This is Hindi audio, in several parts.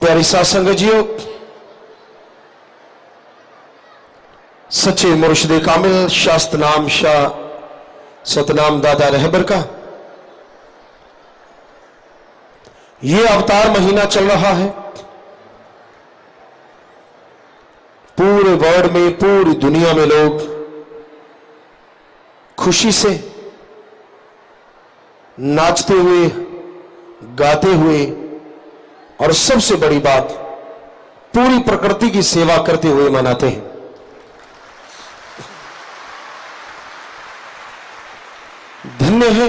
प्यारी साथ संगतियों, सच्चे मुर्शिद कामिल शास्त नाम शाह सतनाम दादा रहबर का ये अवतार महीना चल रहा है। पूरे वर्ल्ड में, पूरी दुनिया में लोग खुशी से नाचते हुए, गाते हुए और सबसे बड़ी बात पूरी प्रकृति की सेवा करते हुए मनाते हैं। धन्य है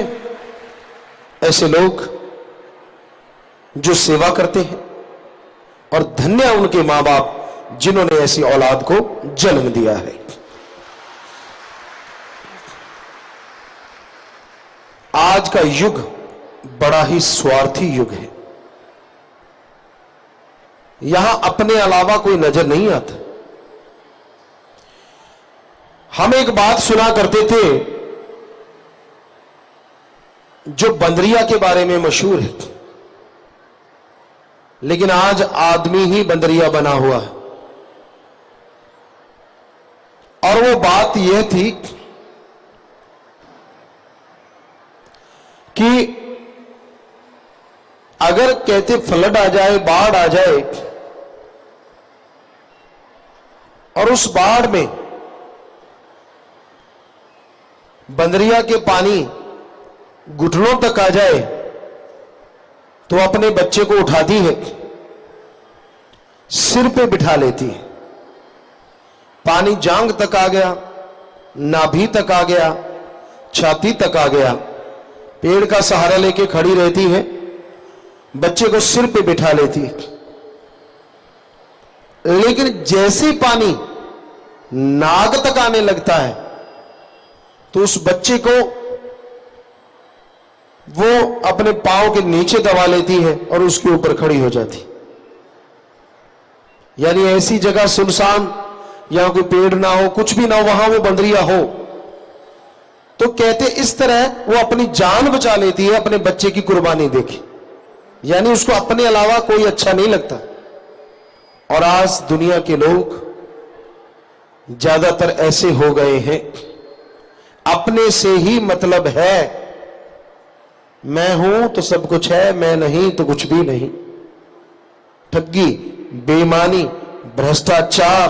ऐसे लोग जो सेवा करते हैं और धन्य उनके मां बाप जिन्होंने ऐसी औलाद को जन्म दिया है। आज का युग बड़ा ही स्वार्थी युग है। यहां अपने अलावा कोई नजर नहीं आता। हम एक बात सुना करते थे जो बंदरिया के बारे में मशहूर है, लेकिन आज आदमी ही बंदरिया बना हुआ है। और वो बात यह थी कि अगर कहते फ्लड आ जाए, बाढ़ आ जाए और उस बाढ़ में बंदरिया के पानी घुटनों तक आ जाए तो अपने बच्चे को उठाती है, सिर पे बिठा लेती है। पानी जांग तक आ गया, नाभि तक आ गया, छाती तक आ गया, पेड़ का सहारा लेके खड़ी रहती है, बच्चे को सिर पे बिठा लेती है। लेकिन जैसे पानी नाक तक आने लगता है तो उस बच्चे को वो अपने पांव के नीचे दबा लेती है और उसके ऊपर खड़ी हो जाती। यानी ऐसी जगह सुनसान, यहां कोई पेड़ ना हो, कुछ भी ना हो, वहां वो बंदरिया हो, तो कहते इस तरह वो अपनी जान बचा लेती है अपने बच्चे की कुर्बानी देके। यानी उसको अपने अलावा कोई अच्छा नहीं लगता। और आज दुनिया के लोग ज्यादातर ऐसे हो गए हैं, अपने से ही मतलब है। मैं हूं तो सब कुछ है, मैं नहीं तो कुछ भी नहीं। ठगी, बेईमानी, भ्रष्टाचार,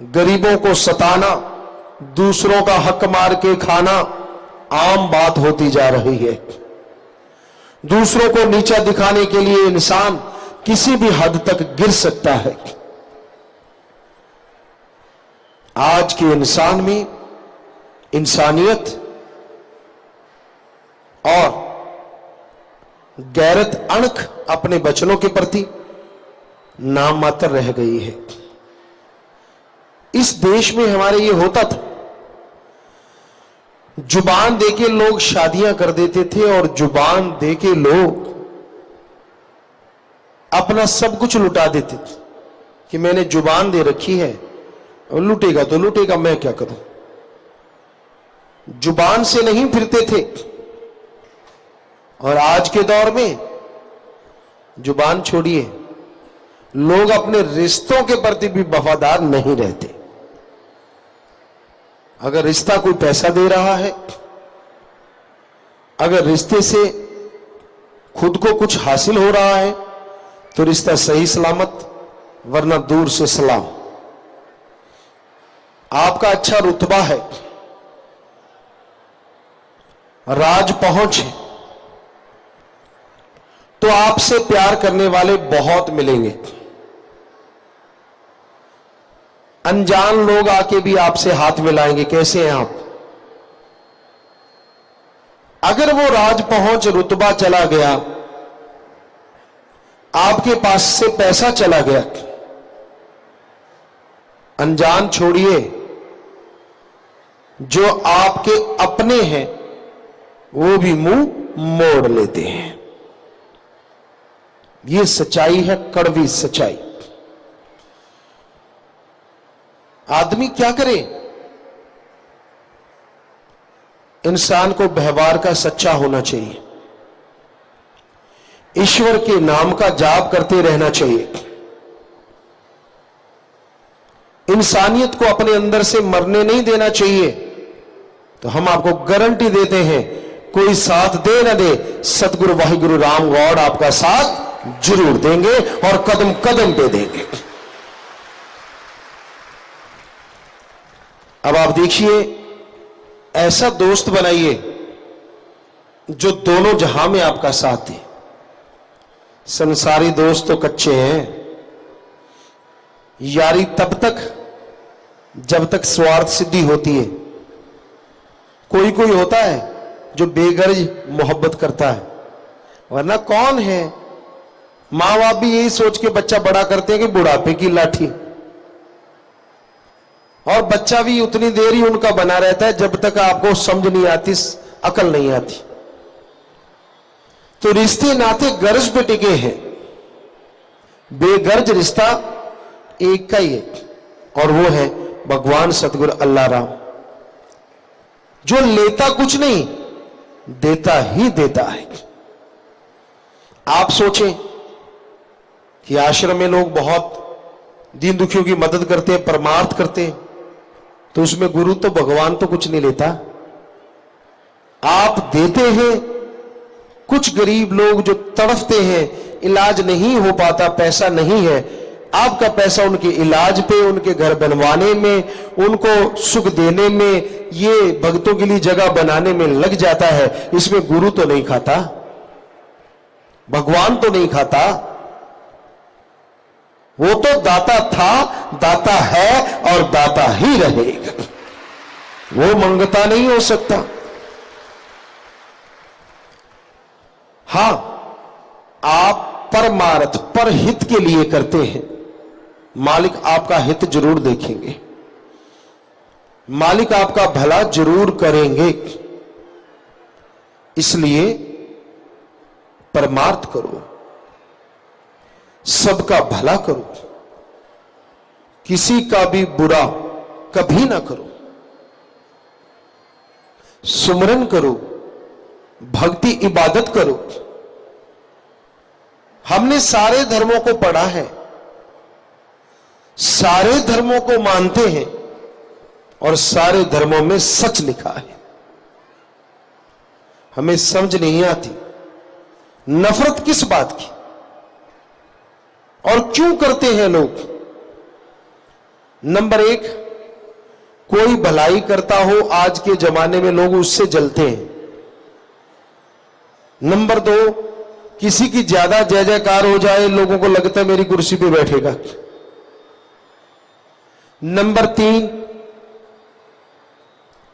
गरीबों को सताना, दूसरों का हक मार के खाना आम बात होती जा रही है। दूसरों को नीचा दिखाने के लिए इंसान किसी भी हद तक गिर सकता है। आज के इंसान में इंसानियत और गैरत अणख अपने बचनों के प्रति नाम मात्र रह गई है। इस देश में हमारे ये होता था, जुबान देके लोग शादियां कर देते थे और जुबान देके लोग अपना सब कुछ लुटा देते थे कि मैंने जुबान दे रखी है, लुटेगा तो लुटेगा, मैं क्या करूं। जुबान से नहीं फिरते थे। और आज के दौर में जुबान छोड़िए, लोग अपने रिश्तों के प्रति भी वफादार नहीं रहते। अगर रिश्ता कोई पैसा दे रहा है, अगर रिश्ते से खुद को कुछ हासिल हो रहा है तो रिश्ता सही सलामत, वरना दूर से सलाम। आपका अच्छा रुतबा है, राज पहुंच है, तो आपसे प्यार करने वाले बहुत मिलेंगे। अनजान लोग आके भी आपसे हाथ मिलाएंगे, कैसे हैं आप। अगर वो राज पहुंच, रुतबा चला गया, आपके पास से पैसा चला गया, अनजान छोड़िए, जो आपके अपने हैं वो भी मुंह मोड़ लेते हैं। ये सच्चाई है, कड़वी सच्चाई। आदमी क्या करे? इंसान को व्यवहार का सच्चा होना चाहिए। ईश्वर के नाम का जाप करते रहना चाहिए। इंसानियत को अपने अंदर से मरने नहीं देना चाहिए। तो हम आपको गारंटी देते हैं, कोई साथ दे न दे, सतगुरु वाहिगुरु राम गॉड आपका साथ जरूर देंगे और कदम कदम पे देंगे। अब आप देखिए, ऐसा दोस्त बनाइए जो दोनों जहां में आपका साथ दे। संसारी दोस्त तो कच्चे हैं। यारी तब तक जब तक स्वार्थ सिद्धि होती है। कोई कोई होता है जो बेगर्ज मोहब्बत करता है, वरना कौन है। मां बाप भी यही सोच के बच्चा बड़ा करते हैं कि बुढ़ापे की लाठी, और बच्चा भी उतनी देर ही उनका बना रहता है जब तक आपको समझ नहीं आती, अकल नहीं आती। तो रिश्ते नाते गर्ज पे टिके हैं। बेगर्ज रिश्ता एक का ही है, और वो है भगवान सतगुरु अल्लाह राम, जो लेता कुछ नहीं, देता ही देता है। आप सोचें कि आश्रम में लोग बहुत दीन दुखियों की मदद करते हैं, परमार्थ करते हैं, तो उसमें गुरु तो भगवान तो कुछ नहीं लेता। आप देते हैं। कुछ गरीब लोग जो तड़फते हैं, इलाज नहीं हो पाता, पैसा नहीं है, आपका पैसा उनके इलाज पे, उनके घर बनवाने में, उनको सुख देने में, ये भक्तों के लिए जगह बनाने में लग जाता है। इसमें गुरु तो नहीं खाता, भगवान तो नहीं खाता। वो तो दाता था, दाता है और दाता ही रहेगा। वो मंगता नहीं हो सकता। हां, आप परमार्थ पर हित के लिए करते हैं, मालिक आपका हित जरूर देखेंगे, मालिक आपका भला जरूर करेंगे। इसलिए परमार्थ करो, सबका भला करो, किसी का भी बुरा कभी ना करो। सुमरन करो, भक्ति इबादत करो। हमने सारे धर्मों को पढ़ा है, सारे धर्मों को मानते हैं, और सारे धर्मों में सच लिखा है। हमें समझ नहीं आती नफरत किस बात की, और क्यों करते हैं लोग। नंबर एक, कोई भलाई करता हो आज के जमाने में लोग उससे जलते हैं। नंबर दो, किसी की ज्यादा जय जयकार हो जाए, लोगों को लगता है मेरी कुर्सी पे बैठेगा। नंबर तीन,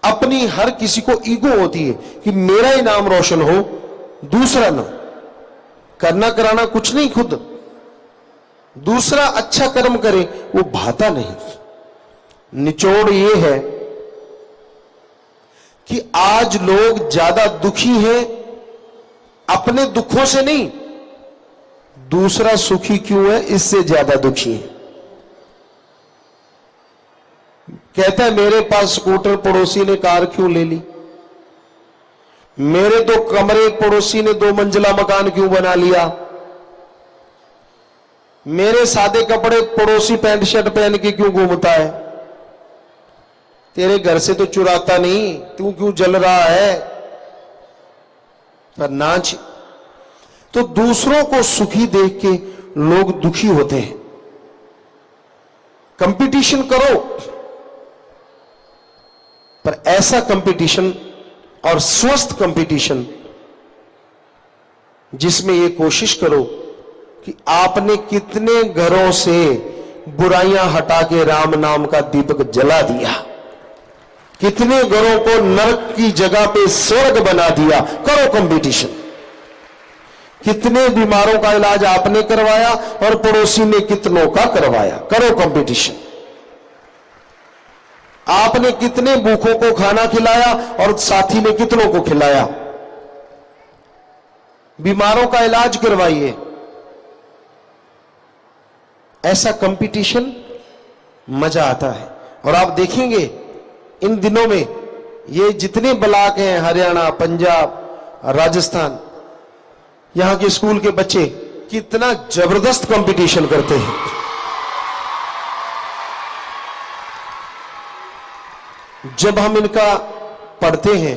अपनी हर किसी को ईगो होती है कि मेरा ही नाम रोशन हो, दूसरा ना। करना कराना कुछ नहीं, खुद दूसरा अच्छा कर्म करे वो भाता नहीं। निचोड़ ये है कि आज लोग ज्यादा दुखी हैं अपने दुखों से नहीं, दूसरा सुखी क्यों है इससे ज्यादा दुखी है। कहता है मेरे पास स्कूटर, पड़ोसी ने कार क्यों ले ली, मेरे 2 कमरे, पड़ोसी ने 2 मंजिला मकान क्यों बना लिया, मेरे सादे कपड़े पड़ोसी पैंट शर्ट पहन के क्यों घूमता है, तेरे घर से तो चुराता नहीं, तू क्यों जल रहा है। पर नाच, तो दूसरों को सुखी देख के लोग दुखी होते हैं। कंपटीशन करो, पर ऐसा कंपटीशन और स्वस्थ कंपटीशन जिसमें यह कोशिश करो कि आपने कितने घरों से बुराइयां हटा के राम नाम का दीपक जला दिया, कितने घरों को नरक की जगह पे स्वर्ग बना दिया। करो कंपटीशन। कितने बीमारों का इलाज आपने करवाया और पड़ोसी ने कितनों का करवाया। करो कंपटीशन। आपने कितने भूखों को खाना खिलाया और साथी ने कितनों को खिलाया। बीमारों का इलाज करवाइए। ऐसा कंपटीशन मजा आता है। और आप देखेंगे इन दिनों में ये जितने ब्लॉक हैं, हरियाणा, पंजाब, राजस्थान, यहां के स्कूल के बच्चे कितना जबरदस्त कंपटीशन करते हैं। जब हम इनका पढ़ते हैं,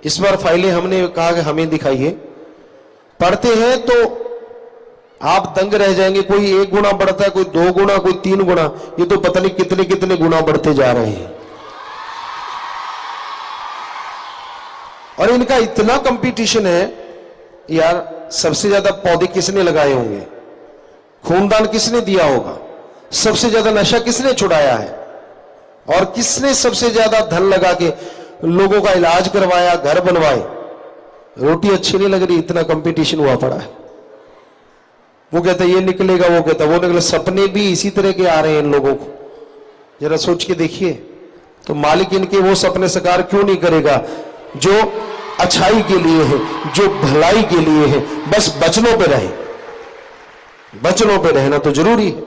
इस बार फाइलें हमने कहा कि हमें दिखाइए, पढ़ते हैं तो आप दंग रह जाएंगे। कोई 1 गुना बढ़ता है, कोई 2 गुना, कोई 3 गुना, ये तो पता नहीं कितने कितने गुना बढ़ते जा रहे हैं। और इनका इतना कंपटीशन है यार, सबसे ज्यादा पौधे किसने लगाए होंगे, खूनदान किसने दिया होगा, सबसे ज्यादा नशा किसने छुड़ाया है, और किसने सबसे ज्यादा धन लगा के लोगों का इलाज करवाया, घर बनवाए। रोटी अच्छी नहीं लग रही, इतना कंपटीशन हुआ पड़ा है। वो कहता ये निकलेगा, वो कहता वो निकले। सपने भी इसी तरह के आ रहे हैं इन लोगों को, जरा सोच के देखिए। तो मालिक इनके वो सपने साकार क्यों नहीं करेगा जो अच्छाई के लिए है, जो भलाई के लिए है। बस वचनों पे रहे, वचनों पे रहना तो जरूरी है,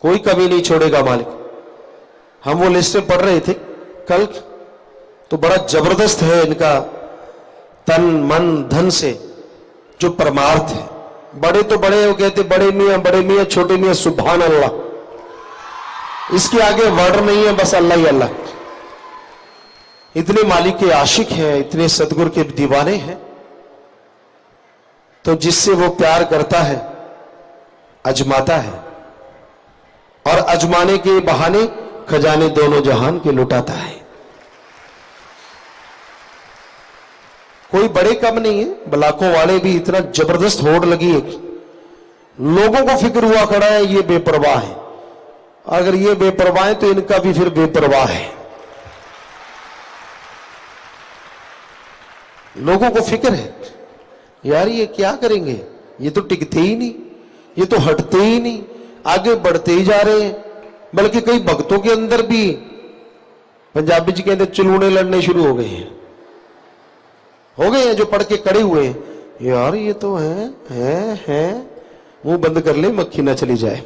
कोई कमी नहीं छोड़ेगा मालिक। हम वो लिस्ट पढ़ रहे थे कल, तो बड़ा जबरदस्त है इनका तन मन धन से जो परमार्थ है। बड़े तो बड़े, वो कहते बड़े मियां, छोटे मियां, सुभान अल्लाह। इसके आगे वर्ड नहीं है, बस अल्लाह ही अल्लाह। इतने मालिक के आशिक हैं, इतने सतगुरु के दीवाने हैं, तो जिससे वो प्यार करता है अजमाता है, और अजमाने के बहाने खजाने दोनों जहान के लुटाता है। कोई बड़े कम नहीं है, बलाकों वाले भी इतना जबरदस्त होड़ लगी है, लोगों को फिक्र हुआ खड़ा है ये बेपरवाह है। अगर ये बेपरवाह है तो इनका भी फिर बेपरवाह है। लोगों को फिक्र है यार ये क्या करेंगे, ये तो टिकते ही नहीं, ये तो हटते ही नहीं, आगे बढ़ते ही जा रहे हैं। बल्कि कई भक्तों के अंदर भी पंजाबी जी कहते चलूने लड़ने शुरू हो गए हैं, जो पढ़ के कड़े हुए हैं, यार ये तो है, मुंह बंद कर ले मक्खी ना चली जाए।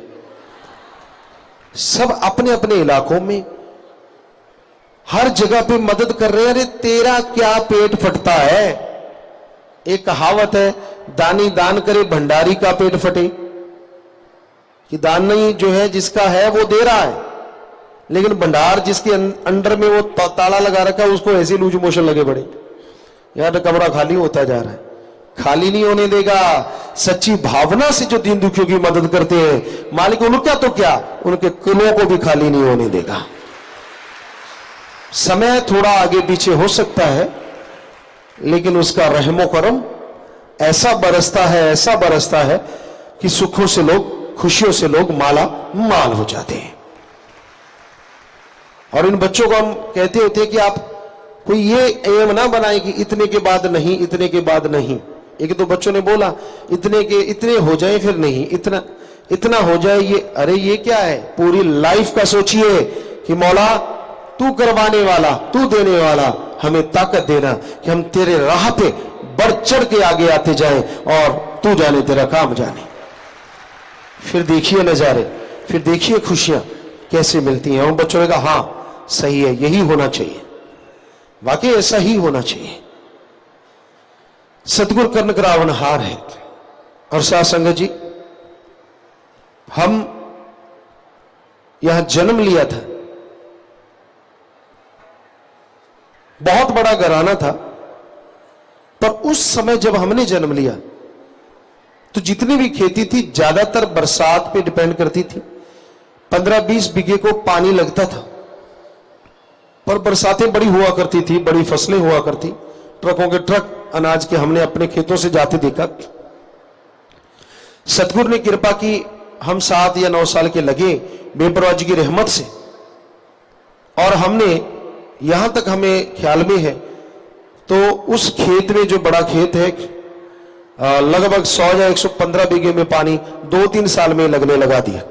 सब अपने अपने इलाकों में हर जगह पे मदद कर रहे हैं। अरे तेरा क्या पेट फटता है। एक कहावत है, दानी दान करे भंडारी का पेट फटे, कि दान नहीं जो है जिसका है वो दे रहा है, लेकिन भंडार जिसके अंडर में वो ताला लगा रखा है उसको ऐसे लूज मोशन लगे पड़े, यार कमरा खाली होता जा रहा है। खाली नहीं होने देगा। सच्ची भावना से जो दीन दुखियों की मदद करते हैं मालिक, उनका तो क्या, उनके कुलों को भी खाली नहीं होने देगा। समय थोड़ा आगे पीछे हो सकता है, लेकिन उसका रहमो करम ऐसा बरसता है कि सुखों से लोग, खुशियों से लोग माला माल हो जाते हैं। और इन बच्चों को हम कहते होते हैं कि आप कोई ये एम ना बनाए कि इतने के बाद नहीं, इतने के बाद नहीं। एक तो बच्चों ने बोला इतने हो जाए, फिर नहीं, इतना हो जाए। ये अरे ये क्या है, पूरी लाइफ का सोचिए कि मौला तू करवाने वाला, तू देने वाला, हमें ताकत देना कि हम तेरे राह पे बढ़ चढ़ के आगे आते जाएं, और तू जाने तेरा काम जाने। फिर देखिए नजारे, फिर देखिए खुशियां कैसे मिलती हैं। उन बच्चों ने कहा हाँ सही है, यही होना चाहिए, वाकई ऐसा ही होना चाहिए। सतगुरु कर्ण करावनहार है। और साथ संगत जी, हम यहां जन्म लिया था, बहुत बड़ा घराना था, पर उस समय जब हमने जन्म लिया तो जितनी भी खेती थी ज्यादातर बरसात पे डिपेंड करती थी। 15-20 बीघे को पानी लगता था, पर बरसातें बड़ी हुआ करती थी, बड़ी फसलें हुआ करती, ट्रकों के ट्रक अनाज के हमने अपने खेतों से जाते देखा। सतगुरु ने कृपा की, हम 7 या 9 साल के लगे बेपरवाह जी की रहमत से, और हमने यहां तक हमें ख्याल में है तो उस खेत में, जो बड़ा खेत है, लगभग 100 या 115 बीघे में पानी 2-3 साल में लगने लगा दिया।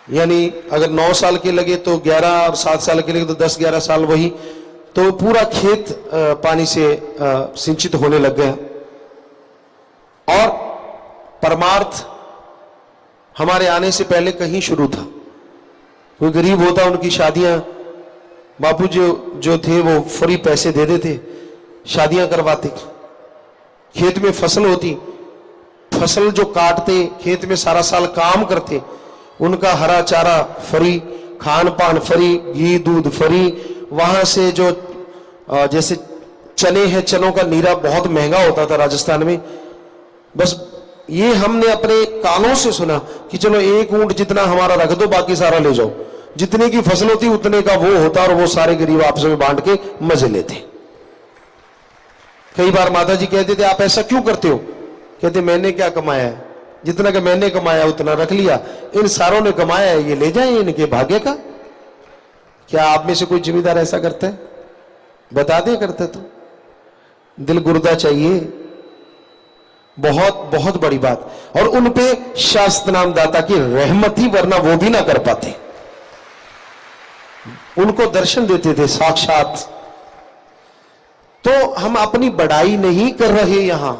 यानी अगर 9 साल के लगे तो 11, और 7 साल के लगे तो 10-11 साल, वही तो पूरा खेत पानी से सिंचित होने लग गया। और परमार्थ हमारे आने से पहले कहीं शुरू था। कोई गरीब होता, उनकी शादियां बापू जो थे वो फ्री पैसे दे देते, शादियां करवाते, खेत में फसल होती, फसल जो काटते, खेत में सारा साल काम करते, उनका हरा चारा फ्री, खान पान फ्री, घी दूध फ्री, वहां से जो जैसे चने हैं, चनों का नीरा बहुत महंगा होता था राजस्थान में। बस ये हमने अपने कानों से सुना कि चलो एक ऊंट जितना हमारा रख दो, बाकी सारा ले जाओ, जितने की फसल होती उतने का वो होता, और वो सारे गरीब आपस में बांट के मजे लेते। कई बार माता जी कहते थे आप ऐसा क्यों करते हो? कहते मैंने क्या कमाया है, जितना कि मैंने कमाया उतना रख लिया, इन सारों ने कमाया है ये ले जाए, इनके भाग्य का। क्या आप में से कोई जिम्मेदार ऐसा करता है? बता दे करते तो दिल गुर्दा चाहिए, बहुत बहुत बड़ी बात। और उन पे शास्त्र नाम दाता की रहमत ही, वरना वो भी ना कर पाते। उनको दर्शन देते थे साक्षात। तो हम अपनी बड़ाई नहीं कर रहे, यहां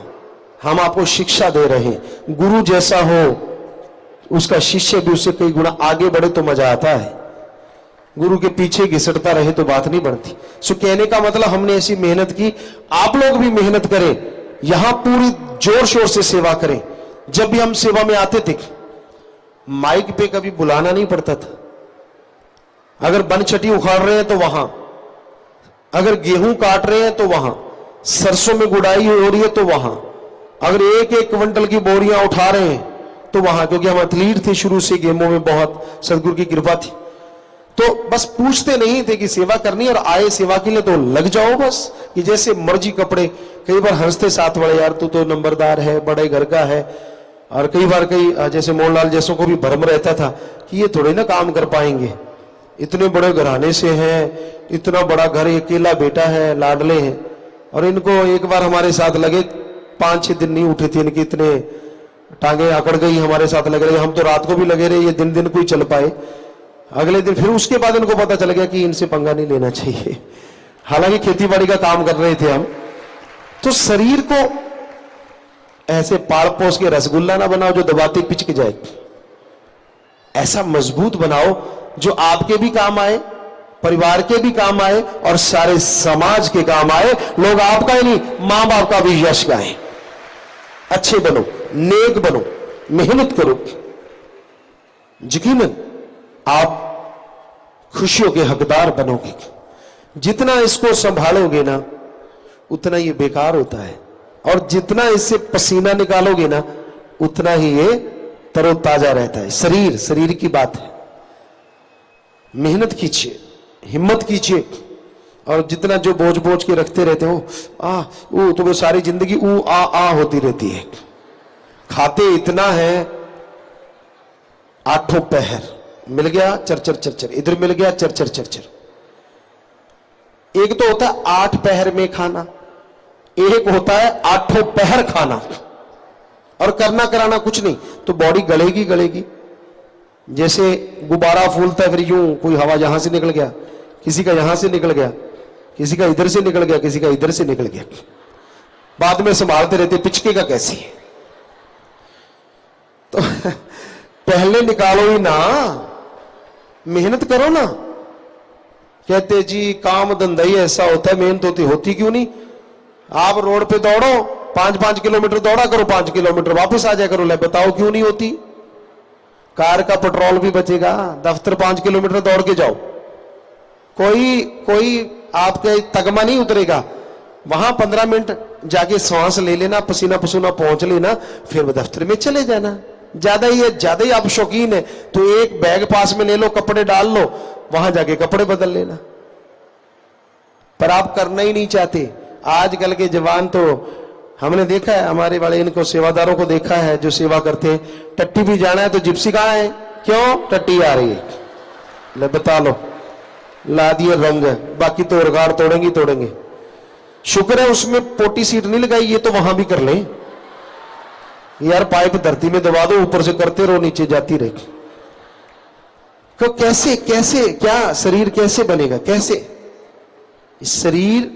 हम आपको शिक्षा दे रहे हैं। गुरु जैसा हो उसका शिष्य भी उससे कई गुना आगे बढ़े तो मजा आता है। गुरु के पीछे घिसटता रहे तो बात नहीं बनती। सो कहने का मतलब हमने ऐसी मेहनत की, आप लोग भी मेहनत करें, यहां पूरी जोर शोर से सेवा करें। जब भी हम सेवा में आते थे, माइक पे कभी बुलाना नहीं पड़ता था। अगर बनचटी उखाड़ रहे हैं तो वहां, अगर गेहूं काट रहे हैं तो वहां, सरसों में गुड़ाई हो रही है तो वहां, अगर एक एक क्विंटल की बोरियां उठा रहे हैं तो वहां, क्योंकि हम एथलीट थे शुरू से, गेमों में बहुत सदगुरु की कृपा थी। तो बस पूछते नहीं थे कि सेवा करनी, और आए सेवा के लिए तो लग जाओ बस, कि जैसे मर्जी कपड़े। कई बार हंसते साथ बड़े, यार तू तो नंबरदार है, बड़े घर का है। और कई बार जैसे मोहनलाल जैसों को भी भ्रम रहता था कि ये थोड़े ना काम कर पाएंगे, इतने बड़े घराने से हैं, इतना बड़ा घर, अकेला बेटा है, लाडले हैं। और इनको एक बार हमारे साथ लगे, 5-6 दिन नहीं उठे थे इनके, इतने टांगे आकड़ गई हमारे साथ लग रहे। हम तो रात को भी लगे रहे, ये दिन दिन कोई चल पाए। अगले दिन फिर उसके बाद इनको पता चल गया कि इनसे पंगा नहीं लेना चाहिए। हालांकि खेतीबाड़ी का काम कर रहे थे हम। तो शरीर को ऐसे पाड़ पोस के रसगुल्ला ना बनाओ जो दबाते पिचक जाए, ऐसा मजबूत बनाओ जो आपके भी काम आए, परिवार के भी काम आए, और सारे समाज के काम आए। लोग आपका ही नहीं, मां बाप का भी यश गाएं। अच्छे बनो, नेक बनो, मेहनत करो, यकीनन आप खुशियों के हकदार बनोगे। जितना इसको संभालोगे ना उतना ये बेकार होता है, और जितना इससे पसीना निकालोगे ना उतना ही ये तरोताजा रहता है। शरीर की बात है। मेहनत कीजिए, हिम्मत कीजिए, और जितना जो बोझ बोझ के रखते रहते हो तो वो सारी जिंदगी आ होती रहती है। खाते इतना है, 8 पहर मिल गया चरचर चरचर, इधर मिल गया चरचर चरचर। एक तो होता है 8 पहर में खाना, एक होता है 8 पहर खाना, और करना कराना कुछ नहीं, तो बॉडी गलेगी गलेगी। जैसे गुब्बारा फूलता है, फिर यूं कोई हवा यहां से निकल गया, किसी का यहां से निकल गया, किसी का इधर से निकल गया, किसी का इधर से निकल गया। बाद में संभालते रहते पिचकेगा कैसे। तो पहले निकालो ही ना, मेहनत करो ना। कहते जी काम धंधा ही ऐसा होता है, मेहनत होती क्यों नहीं? आप रोड पे दौड़ो, 5-5 किलोमीटर दौड़ा करो, 5 किलोमीटर वापस आ जाया करो। ले बताओ क्यों नहीं होती? कार का पेट्रोल भी बचेगा। दफ्तर 5 किलोमीटर दौड़ के जाओ, कोई आपके तगमा नहीं उतरेगा। वहां 15 मिनट जाके सांस ले लेना, पसीना पसूना पहुंच लेना, फिर दफ्तर में चले जाना। ज्यादा ही आप शौकीन है तो एक बैग पास में ले लो, कपड़े डाल लो, वहां जाके कपड़े बदल लेना। पर आप करना ही नहीं चाहते। आजकल के जवान तो हमने देखा है, हमारे वाले इनको सेवादारों को देखा है जो सेवा करते हैं, टट्टी भी जाना है तो जिप्सी कहां है, क्यों टट्टी आ रही है, ले बता लो, ला दिए रंग, बाकी तो रोगाड़ तोड़ेंगे। शुक्र है उसमें पोटी सीट नहीं लगाई, ये तो वहां भी कर ले यार, पाइप धरती में दबा दो, ऊपर से करते रहो, नीचे जाती रहेगी। तो कैसे क्या शरीर कैसे बनेगा? कैसे? शरीर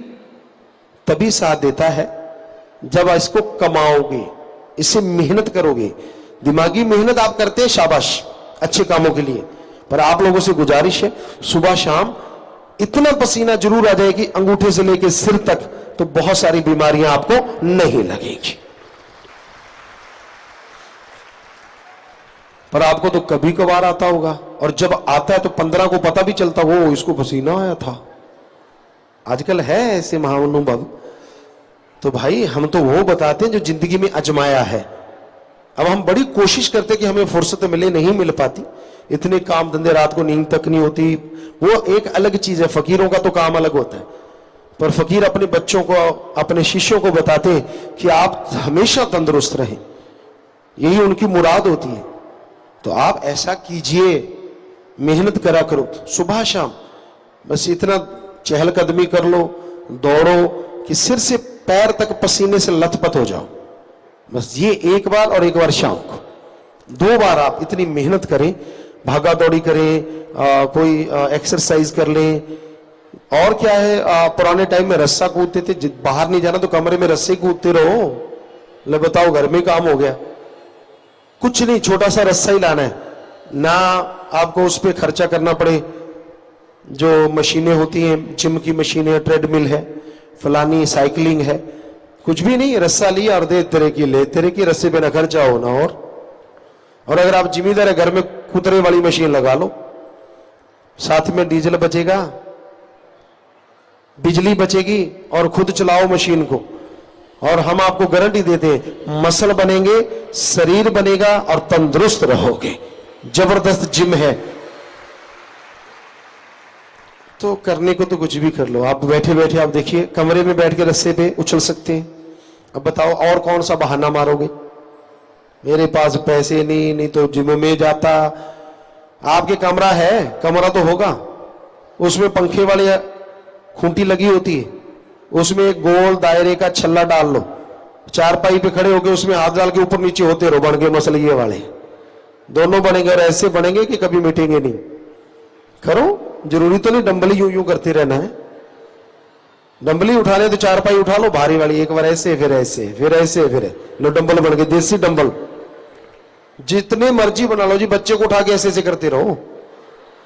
तभी साथ देता है जब इसको कमाओगे, इससे मेहनत करोगे। दिमागी मेहनत आप करते हैं, शाबाश, अच्छे कामों के लिए। पर आप लोगों से गुजारिश है, सुबह शाम इतना पसीना जरूर आ जाए कि अंगूठे से लेकर सिर तक तो बहुत सारी बीमारियां आपको नहीं लगेगी। पर आपको तो कभी कभार आता होगा, और जब आता है तो 15 को पता भी चलता वो इसको पसीना आया था। आजकल है ऐसे महानुभव। तो भाई हम तो वो बताते हैं जो जिंदगी में अजमाया है। अब हम बड़ी कोशिश करते हैं कि हमें फुर्सत मिले, नहीं मिल पाती, इतने काम धंधे, रात को नींद तक नहीं होती, वो एक अलग चीज है। फकीरों का तो काम अलग होता है। पर फकीर अपने बच्चों को, अपने शिष्यों को बताते हैं कि आप हमेशा तंदुरुस्त रहें, यही उनकी मुराद होती है। तो आप ऐसा कीजिए, मेहनत करा करो सुबह शाम, बस इतना चहलकदमी कर लो, दौड़ो कि सिर से पैर तक पसीने से लथपथ हो जाओ। बस ये एक बार, और एक बार शाम को 2 बार आप इतनी मेहनत करें, भागा दौड़ी करें, कोई एक्सरसाइज कर लें। और क्या है, पुराने टाइम में रस्सा कूदते थे, बाहर नहीं जाना तो कमरे में रस्से कूदते रहो। ले बताओ, घर में काम हो गया। कुछ नहीं, छोटा सा रस्सा ही लाना है ना, आपको उस पर खर्चा करना पड़े। जो मशीनें होती हैं, जिम की मशीनें, ट्रेडमिल है, फलानी साइकिलिंग है, कुछ भी नहीं, रस्सा लिया और दे तेरे की, ले तेरे की, रस्से पे ना खर्चा हो ना। और अगर आप जिम्मेदार है, घर में कुतरे वाली मशीन लगा लो, साथ में डीजल बचेगा, बिजली बचेगी, और खुद चलाओ मशीन को। और हम आपको गारंटी देते हैं, मसल बनेंगे, शरीर बनेगा और तंदुरुस्त रहोगे। जबरदस्त जिम है। तो करने को तो कुछ भी कर लो। आप बैठे बैठे, आप देखिए, कमरे में बैठ के रस्से पे उछल सकते हैं। अब बताओ और कौन सा बहाना मारोगे, मेरे पास पैसे नहीं तो जिम में जाता। आपके कमरा है, कमरा तो होगा, उसमें पंखे वाली खूंटी लगी होती है, उसमें एक गोल दायरे का छल्ला डाल लो, चारपाई पे खड़े होके उसमें हाथ डाल के ऊपर नीचे होते रहो, बन गए मसलिए वाले। दोनों बनेंगे, और ऐसे बनेंगे कि कभी मिटेंगे नहीं। करो, जरूरी तो नहीं डंबली यूं यूं करते रहना है। डंबली उठाने तो चारपाई उठा लो भारी वाली, एक बार ऐसे, फिर ऐसे, फिर ऐसे, फिर लो, डंबल बन गए, देसी डंबल। जितने मर्जी बना लो जी, बच्चे को उठा के ऐसे ऐसे करते रहो,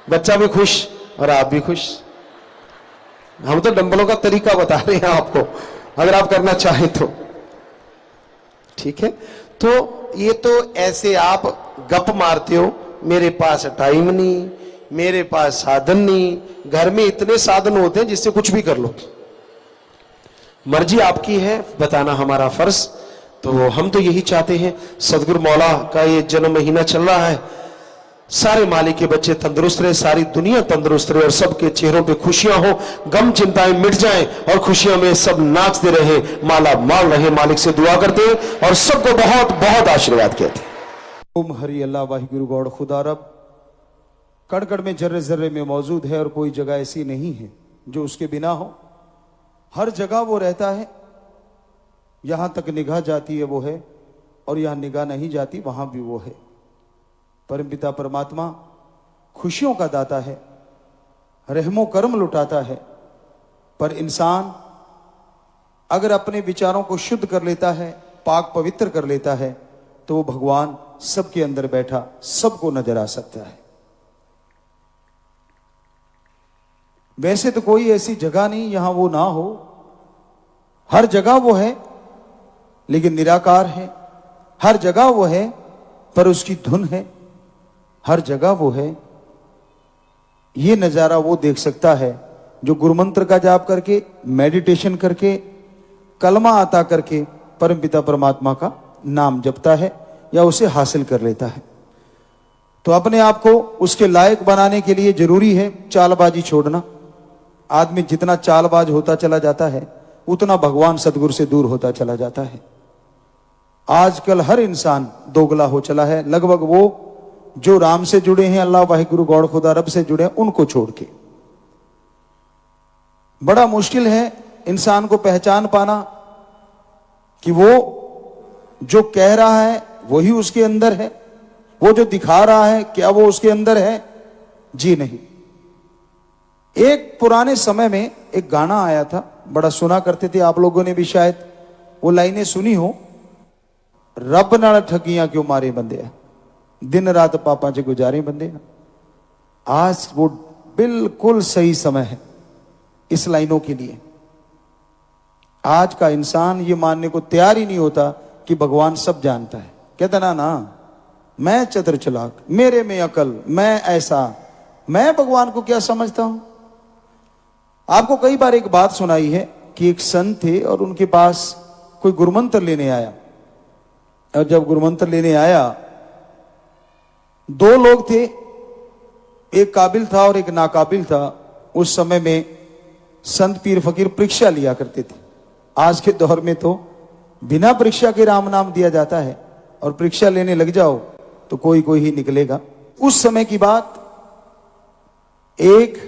बच्चा भी खुश और आप भी खुश। हम तो डंबलों का तरीका बता रहे हैं आपको, अगर आप करना चाहें तो। ठीक है, तो ये तो ऐसे आप गप मारते हो, मेरे पास टाइम नहीं, मेरे पास साधन नहीं। घर में इतने साधन होते हैं जिससे कुछ भी कर लो। मर्जी आपकी है, बताना हमारा फर्ज। तो हम तो यही चाहते हैं, सदगुरु मौला का ये जन्म महीना चल रहा है, सारे मालिक के बच्चे तंदुरुस्त रहे, सारी दुनिया तंदुरुस्त रहे, और सबके चेहरों पे खुशियां हो, गम चिंताएं मिट जाएं, और खुशियों में सब नाचते रहे, माला माल रहे। मालिक से दुआ करते हैं और सबको बहुत बहुत आशीर्वाद कहते हैं। ओम हरि अल्लाह वाहिगुरु गौड़ खुदा रब कण कण में, जर्रे जर्रे में मौजूद है, और कोई जगह ऐसी नहीं है जो उसके बिना हो। हर जगह वो रहता है, यहां तक निगाह जाती है वो है, और यहां निगाह नहीं जाती वहां भी वो है। परमपिता परमात्मा खुशियों का दाता है, रहमो करम लुटाता है। पर इंसान अगर अपने विचारों को शुद्ध कर लेता है, पाक पवित्र कर लेता है, तो वो भगवान सबके अंदर बैठा सबको नजर आ सकता है। वैसे तो कोई ऐसी जगह नहीं यहां वो ना हो, हर जगह वो है, लेकिन निराकार है। हर जगह वो है, पर उसकी धुन है। हर जगह वो है, ये नजारा वो देख सकता है जो गुरुमंत्र का जाप करके, मेडिटेशन करके, कलमा अता करके परमपिता परमात्मा का नाम जपता है या उसे हासिल कर लेता है। तो अपने आप को उसके लायक बनाने के लिए जरूरी है चालबाजी छोड़ना। आदमी जितना चालबाज होता चला जाता है, उतना भगवान सदगुरु से दूर होता चला जाता है। आजकल हर इंसान दोगला हो चला है, लगभग वो जो राम से जुड़े हैं, अल्लाह वाहिगुरु गौड़ खुदा रब से जुड़े हैं, उनको छोड़ के। बड़ा मुश्किल है इंसान को पहचान पाना कि वो जो कह रहा है वही उसके अंदर है, वो जो दिखा रहा है क्या वो उसके अंदर है? जी नहीं। एक पुराने समय में एक गाना आया था, बड़ा सुना करते थे, आप लोगों ने भी शायद वो लाइनें सुनी हो। रब नाल ठगियां क्यों मारे बंदे, दिन रात पापा च गुजारे बंदे। आज वो बिल्कुल सही समय है इस लाइनों के लिए। आज का इंसान ये मानने को तैयार ही नहीं होता कि भगवान सब जानता है। कहता ना ना, मैं चतुर चालाक, मेरे में अकल, मैं ऐसा, मैं भगवान को क्या समझता हूं। आपको कई बार एक बात सुनाई है कि एक संत थे और उनके पास कोई गुरुमंत्र लेने आया, और जब गुरुमंत्र लेने आया, दो लोग थे, एक काबिल था और एक नाकाबिल था। उस समय में संत पीर फकीर परीक्षा लिया करते थे। आज के दौर में तो बिना परीक्षा के राम नाम दिया जाता है, और परीक्षा लेने लग जाओ तो कोई कोई ही निकलेगा। उस समय की बात, एक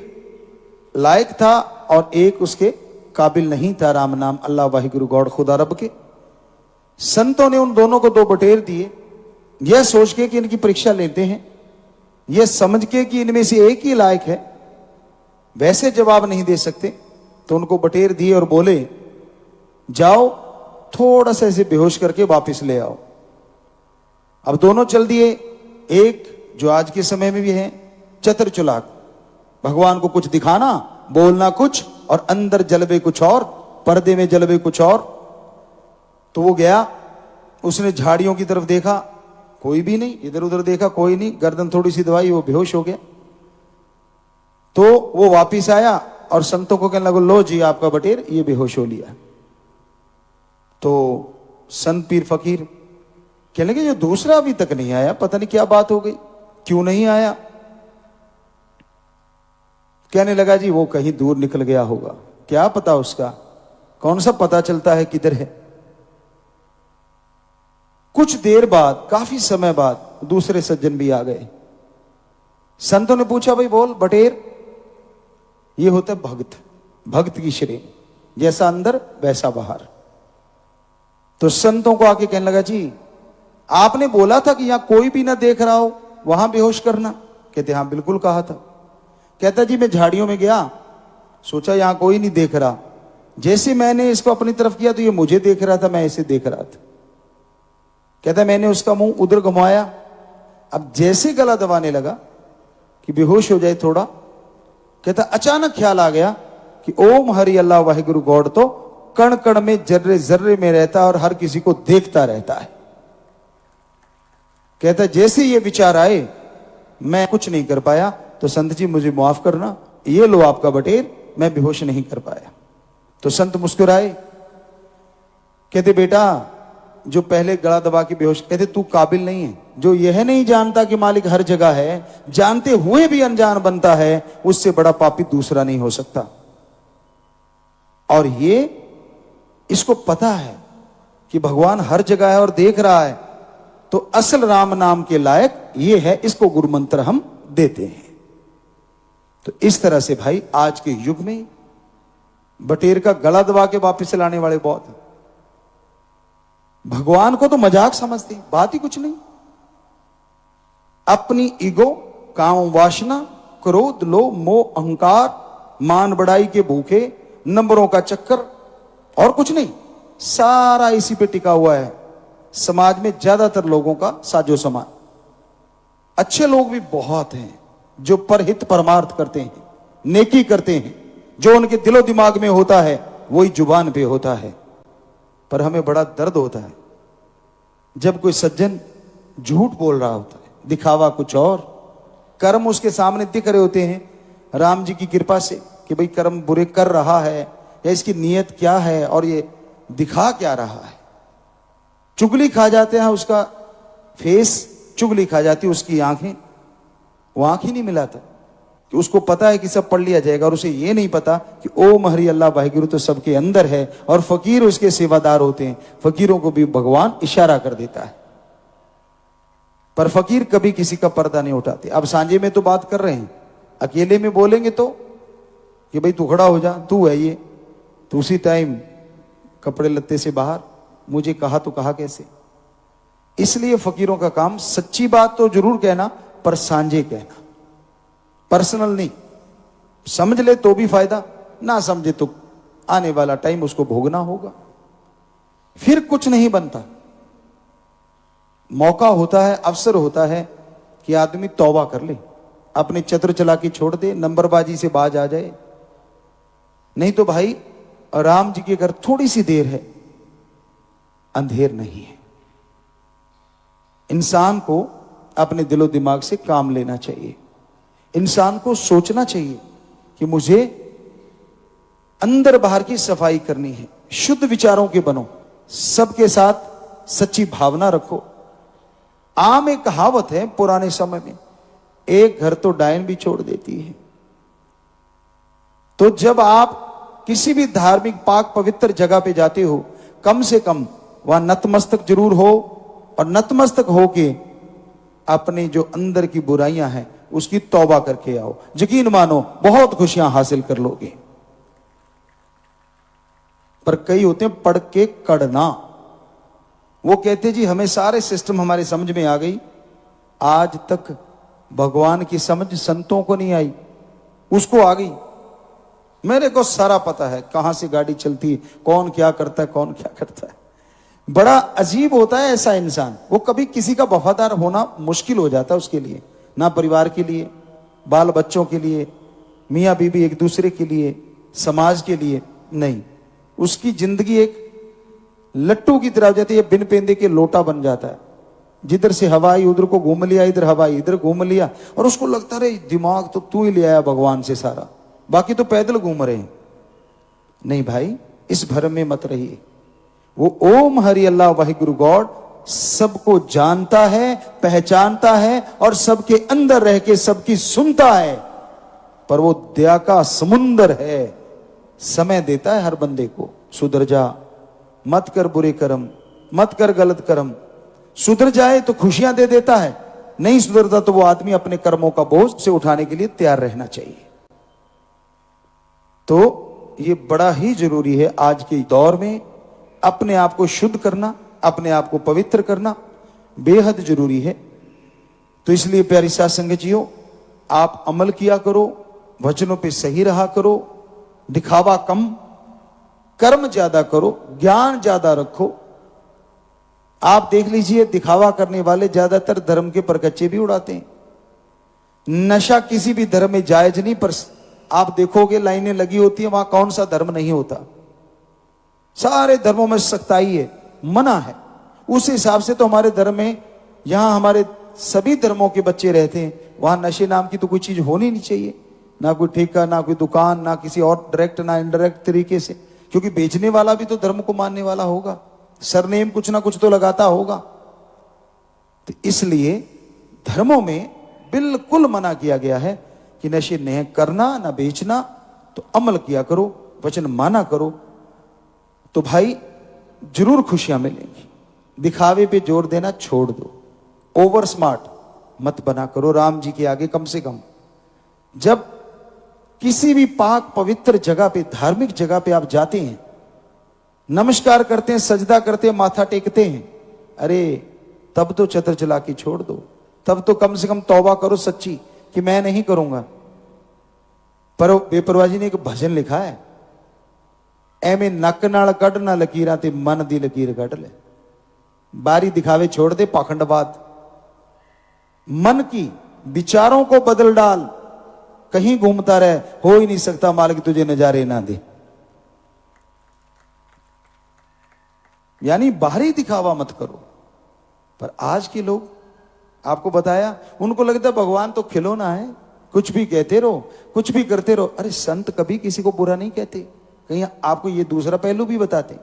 लायक था और एक उसके काबिल नहीं था राम नाम अल्लाह वाहिगुरु गॉड खुदा रब के। संतों ने उन दोनों को दो बटेर दिए, यह सोच के कि इनकी परीक्षा लेते हैं, यह समझ के कि इनमें से एक ही लायक है। वैसे जवाब नहीं दे सकते तो उनको बटेर दिए और बोले, जाओ थोड़ा सा ऐसे बेहोश करके वापस ले आओ। अब दोनों चल दिए। एक जो आज के समय में भी है चतुर चालाक, भगवान को कुछ दिखाना, बोलना कुछ और अंदर जलवे कुछ और, पर्दे में जलवे कुछ और। तो वो गया, उसने झाड़ियों की तरफ देखा, कोई भी नहीं, इधर उधर देखा कोई नहीं, गर्दन थोड़ी सी दबाई, वो बेहोश हो गया। तो वो वापिस आया और संतों को कहने लगा, लो जी आपका बटेर ये बेहोश हो लिया। तो संत पीर फकीर कहने लगे, जो दूसरा अभी तक नहीं आया, पता नहीं क्या बात हो गई, क्यों नहीं आया। कहने लगा, जी वो कहीं दूर निकल गया होगा, क्या पता उसका, कौन सा पता चलता है किधर है। कुछ देर बाद, काफी समय बाद दूसरे सज्जन भी आ गए। संतों ने पूछा, भाई बोल बटेर। ये होता है भक्त, भक्त की श्रेणी, जैसा अंदर वैसा बाहर। तो संतों को आके कहने लगा, जी आपने बोला था कि यहां कोई भी ना देख रहा हो, वहां बेहोश करना। कहते हाँ बिल्कुल कहा था। कहता जी मैं झाड़ियों में गया, सोचा यहां कोई नहीं देख रहा, जैसे मैंने इसको अपनी तरफ किया तो ये मुझे देख रहा था, मैं इसे देख रहा था। कहता मैंने उसका मुंह उधर घुमाया, अब जैसे गला दबाने लगा कि बेहोश हो जाए थोड़ा, कहता अचानक ख्याल आ गया कि ओम हरि अल्लाह वाहिगुरु गॉड तो कण कण में, जर्रे जर्रे में रहता है और हर किसी को देखता रहता है। कहता जैसे ये विचार आए मैं कुछ नहीं कर पाया, तो संत जी मुझे माफ करना, ये लो आपका बटेर, मैं बेहोश नहीं कर पाया। तो संत मुस्कुराए, कहते बेटा जो पहले गला दबा के बेहोश, कहते तू काबिल नहीं है, जो यह नहीं जानता कि मालिक हर जगह है, जानते हुए भी अनजान बनता है, उससे बड़ा पापी दूसरा नहीं हो सकता। और ये इसको पता है कि भगवान हर जगह है और देख रहा है, तो असल राम नाम के लायक ये है, इसको गुरु मंत्र हम देते हैं। तो इस तरह से भाई आज के युग में बटेर का गला दबा के वापिस लाने वाले बहुत हैं। भगवान को तो मजाक समझते हैं, बात ही कुछ नहीं। अपनी ईगो, काम वासना, क्रोध, लोभ, मोह, अहंकार, मान बढ़ाई के भूखे, नंबरों का चक्कर और कुछ नहीं, सारा इसी पे टिका हुआ है। समाज में ज्यादातर लोगों का साजो सामान। अच्छे लोग भी बहुत हैं जो परहित परमार्थ करते हैं, नेकी करते हैं, जो उनके दिलो दिमाग में होता है वही जुबान पे होता है। पर हमें बड़ा दर्द होता है जब कोई सज्जन झूठ बोल रहा होता है, दिखावा कुछ और, कर्म उसके सामने दिख रहे होते हैं राम जी की कृपा से कि भाई कर्म बुरे कर रहा है या इसकी नीयत क्या है और ये दिखा क्या रहा है। चुगली खा जाते हैं, उसका फेस चुगली खा जाती है, उसकी आंखें, वो आंख ही नहीं मिलाता कि उसको पता है कि सब पढ़ लिया जाएगा, और उसे ये नहीं पता कि ओम हरि अल्लाह वाहिगुरु तो सबके अंदर है और फकीर उसके सेवादार होते हैं। फकीरों को भी भगवान इशारा कर देता है, पर फकीर कभी किसी का पर्दा नहीं उठाते। अब सांझे में तो बात कर रहे हैं, अकेले में बोलेंगे तो कि भाई तू खड़ा हो जा, तू है ये, तो उसी टाइम कपड़े लत्ते से बाहर, मुझे कहा तो कहा कैसे। इसलिए फकीरों का काम सच्ची बात तो जरूर कहना, पर सांझे कहना, पर्सनल नहीं। समझ ले तो भी फायदा, ना समझे तो आने वाला टाइम उसको भोगना होगा, फिर कुछ नहीं बनता। मौका होता है, अवसर होता है कि आदमी तौबा कर ले, अपने चतुर चालाकी छोड़ दे, नंबरबाजी से बाज आ जाए। नहीं तो भाई और राम जी के घर थोड़ी सी देर है, अंधेर नहीं है। इंसान को अपने दिलो दिमाग से काम लेना चाहिए। इंसान को सोचना चाहिए कि मुझे अंदर बाहर की सफाई करनी है, शुद्ध विचारों के बनो, सबके साथ सच्ची भावना रखो। आम एक कहावत है पुराने समय में, एक घर तो डायन भी छोड़ देती है। तो जब आप किसी भी धार्मिक पाक पवित्र जगह पे जाते हो, कम से कम वहां नतमस्तक जरूर हो, और नतमस्तक होके अपने जो अंदर की बुराइयां हैं उसकी तौबा करके आओ। यकीन मानो बहुत खुशियां हासिल कर लोगे। पर कई होते हैं पढ़ के कड़ना, वो कहते जी हमें सारे सिस्टम हमारे समझ में आ गई, आज तक भगवान की समझ संतों को नहीं आई, उसको आ गई। मेरे को सारा पता है, कहां से गाड़ी चलती है, कौन क्या करता है, कौन क्या करता है। बड़ा अजीब होता है ऐसा इंसान, वो कभी किसी का वफादार होना मुश्किल हो जाता है उसके लिए, ना परिवार के लिए, बाल बच्चों के लिए, मियाँ बीबी एक दूसरे के लिए, समाज के लिए नहीं। उसकी जिंदगी एक लट्टू की तरह हो जाती है, बिन पेंदे के लोटा बन जाता है। जिधर से हवा आई उधर को घूम लिया, इधर हवा आई इधर घूम लिया, और उसको लगता रहे दिमाग तो तू ही ले आया भगवान से सारा, बाकी तो पैदल घूम रहे हैं। नहीं भाई, इस भ्रम में मत रहिए। वो ओम हरि अल्लाह वाहिगुरु गॉड सबको जानता है, पहचानता है, और सबके अंदर रह के सबकी सुनता है। पर वो दया का समुंदर है, समय देता है हर बंदे को। सुधर जा, मत कर बुरे कर्म, मत कर गलत कर्म। सुधर जाए तो खुशियां दे देता है, नहीं सुधरता तो वो आदमी अपने कर्मों का बोझ से उठाने के लिए तैयार रहना चाहिए। तो ये बड़ा ही जरूरी है आज के दौर में, अपने आप को शुद्ध करना, अपने आप को पवित्र करना बेहद जरूरी है। तो इसलिए प्यारी साध संगत जियो, आप अमल किया करो, वचनों पे सही रहा करो, दिखावा कम, कर्म ज्यादा करो, ज्ञान ज्यादा रखो। आप देख लीजिए, दिखावा करने वाले ज्यादातर धर्म के परकच्चे भी उड़ाते हैं। नशा किसी भी धर्म में जायज नहीं, पर आप देखोगे लाइनें लगी होती है, वहां कौन सा धर्म नहीं होता। सारे धर्मों में सख्ताई है, मना है। उस हिसाब से तो हमारे धर्म में, यहां हमारे सभी धर्मों के बच्चे रहते हैं, वहां नशे नाम की तो कोई चीज होनी नहीं चाहिए, ना कोई ठेका, ना कोई दुकान, ना किसी और डायरेक्ट ना इनडायरेक्ट तरीके से, क्योंकि बेचने वाला भी तो धर्म को मानने वाला होगा, सरनेम कुछ ना कुछ तो लगाता होगा। तो इसलिए धर्मों में बिल्कुल मना किया गया है कि नशे न करना, ना बेचना। तो अमल किया करो, वचन माना करो, तो भाई जरूर खुशियां मिलेंगी। दिखावे पे जोर देना छोड़ दो, ओवर स्मार्ट मत बना करो राम जी के आगे। कम से कम जब किसी भी पाक पवित्र जगह पे, धार्मिक जगह पे आप जाते हैं, नमस्कार करते हैं, सजदा करते हैं, माथा टेकते हैं, अरे तब तो चतर चला के छोड़ दो, तब तो कम से कम तौबा करो सच्ची कि मैं नहीं करूंगा। पर बेपरवाह जी ने एक भजन लिखा है, ਐਵੇਂ ਨੱਕ ਨਾਲ ਕੱਢਣਾ ਲਕੀਰਾਂ ਤੇ ਮਨ ਦੀ ਲਕੀਰ ਕੱਢ ਲੈ। बारी दिखावे छोड़ दे, पाखंडवाद, मन की विचारों को बदल डाल, कहीं घूमता रहे, हो ही नहीं सकता मालिक तुझे नजारे ना दे। यानी बाहरी दिखावा मत करो। पर आज के लोग, आपको बताया, उनको लगता है भगवान तो खिलौना है, कुछ भी कहते रहो, कुछ भी करते रहो। अरे संत कभी किसी को बुरा नहीं कहते। कहीं आपको ये दूसरा पहलू भी बताते,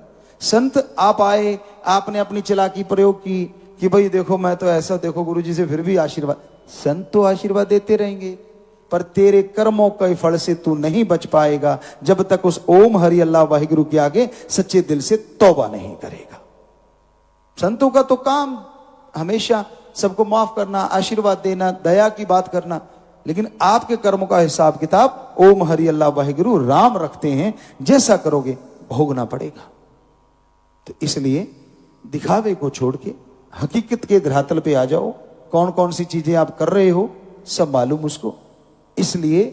संत आप आए, आपने अपनी चालाकी प्रयोग की कि भाई देखो मैं तो ऐसा, देखो गुरुजी से फिर भी आशीर्वाद। संत तो आशीर्वाद देते रहेंगे, पर तेरे कर्मों के फल से तू नहीं बच पाएगा जब तक उस ओम हरि अल्लाह वाहिगुरु के आगे सच्चे दिल से तौबा नहीं करेगा। संतों का तो काम हमेशा सबको माफ करना, आशीर्वाद देना, दया की बात करना, लेकिन आपके कर्मों का हिसाब किताब ओम हरि अल्लाह वाहिगुरु राम रखते हैं। जैसा करोगे भोगना पड़ेगा। तो इसलिए दिखावे को छोड़ के हकीकत के धरातल पे आ जाओ। कौन कौन सी चीजें आप कर रहे हो सब मालूम उसको। इसलिए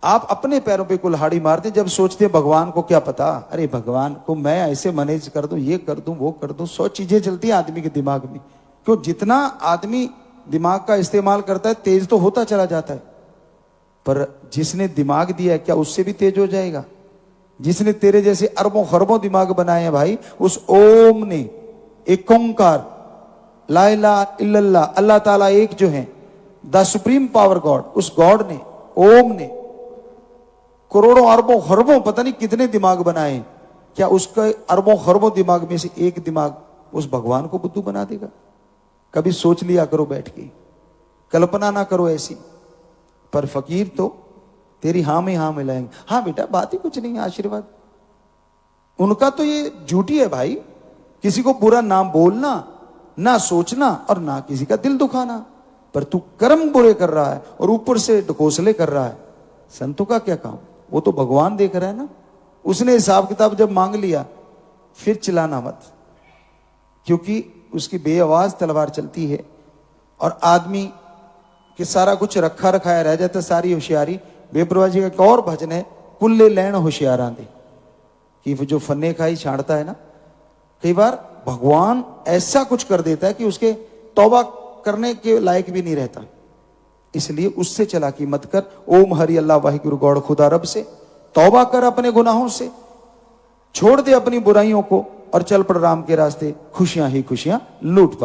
आप अपने पैरों पे कुल्हाड़ी मारते जब सोचते भगवान को क्या पता, अरे भगवान को मैं ऐसे मैनेज कर दूं, ये कर दूं, वो कर दूं। 100 चीजें चलती हैं आदमी के दिमाग में। क्यों? जितना आदमी दिमाग का इस्तेमाल करता है तेज तो होता चला जाता है, पर जिसने दिमाग दिया है क्या उससे भी तेज हो जाएगा? जिसने तेरे जैसे अरबों खरबों दिमाग बनाए हैं भाई, उस ओम ने, एक ओंकार, ला इलाहा इल्लल्लाह, अल्लाह ताला एक जो है, द सुप्रीम पावर गॉड, उस गॉड ने, ओम ने करोड़ों अरबों खरबों पता नहीं कितने दिमाग बनाए। क्या उसका अरबों खरबों दिमाग में से एक दिमाग उस भगवान को बुद्धू बना देगा? कभी सोच लिया करो बैठ के, कल्पना ना करो ऐसी। पर फकीर तो तेरी हाँ में हाँ मिलाएंगे। हाँ बेटा, बात ही कुछ नहीं है, आशीर्वाद। उनका तो ये झूठी है भाई, किसी को बुरा ना बोलना, ना सोचना और ना किसी का दिल दुखाना। पर तू कर्म बुरे कर रहा है और ऊपर से ढकोसले कर रहा है। संतों का क्या काम? वो तो भगवान देख रहा है ना। उसने हिसाब किताब जब मांग लिया फिर चिल्लाना मत, क्योंकि उसकी बेआवाज तलवार चलती है और आदमी के सारा कुछ रखा रखाया रह जाता, सारी होशियारी। बेपरवाह जी का एक और भजन है, कुल्ले लैन होशियारा दे, कि जो फन्ने खाई छाड़ता है ना, कई बार भगवान ऐसा कुछ कर देता है कि उसके तौबा करने के लायक भी नहीं रहता। इसलिए उससे चालाकी मत कर। ओम हरि अल्लाह वाहिगुरु गौड़ खुदा रब से तौबा कर, अपने गुनाहों से छोड़ दे अपनी बुराइयों को और चल पड़ राम के रास्ते, खुशियां ही खुशियां लूट पा।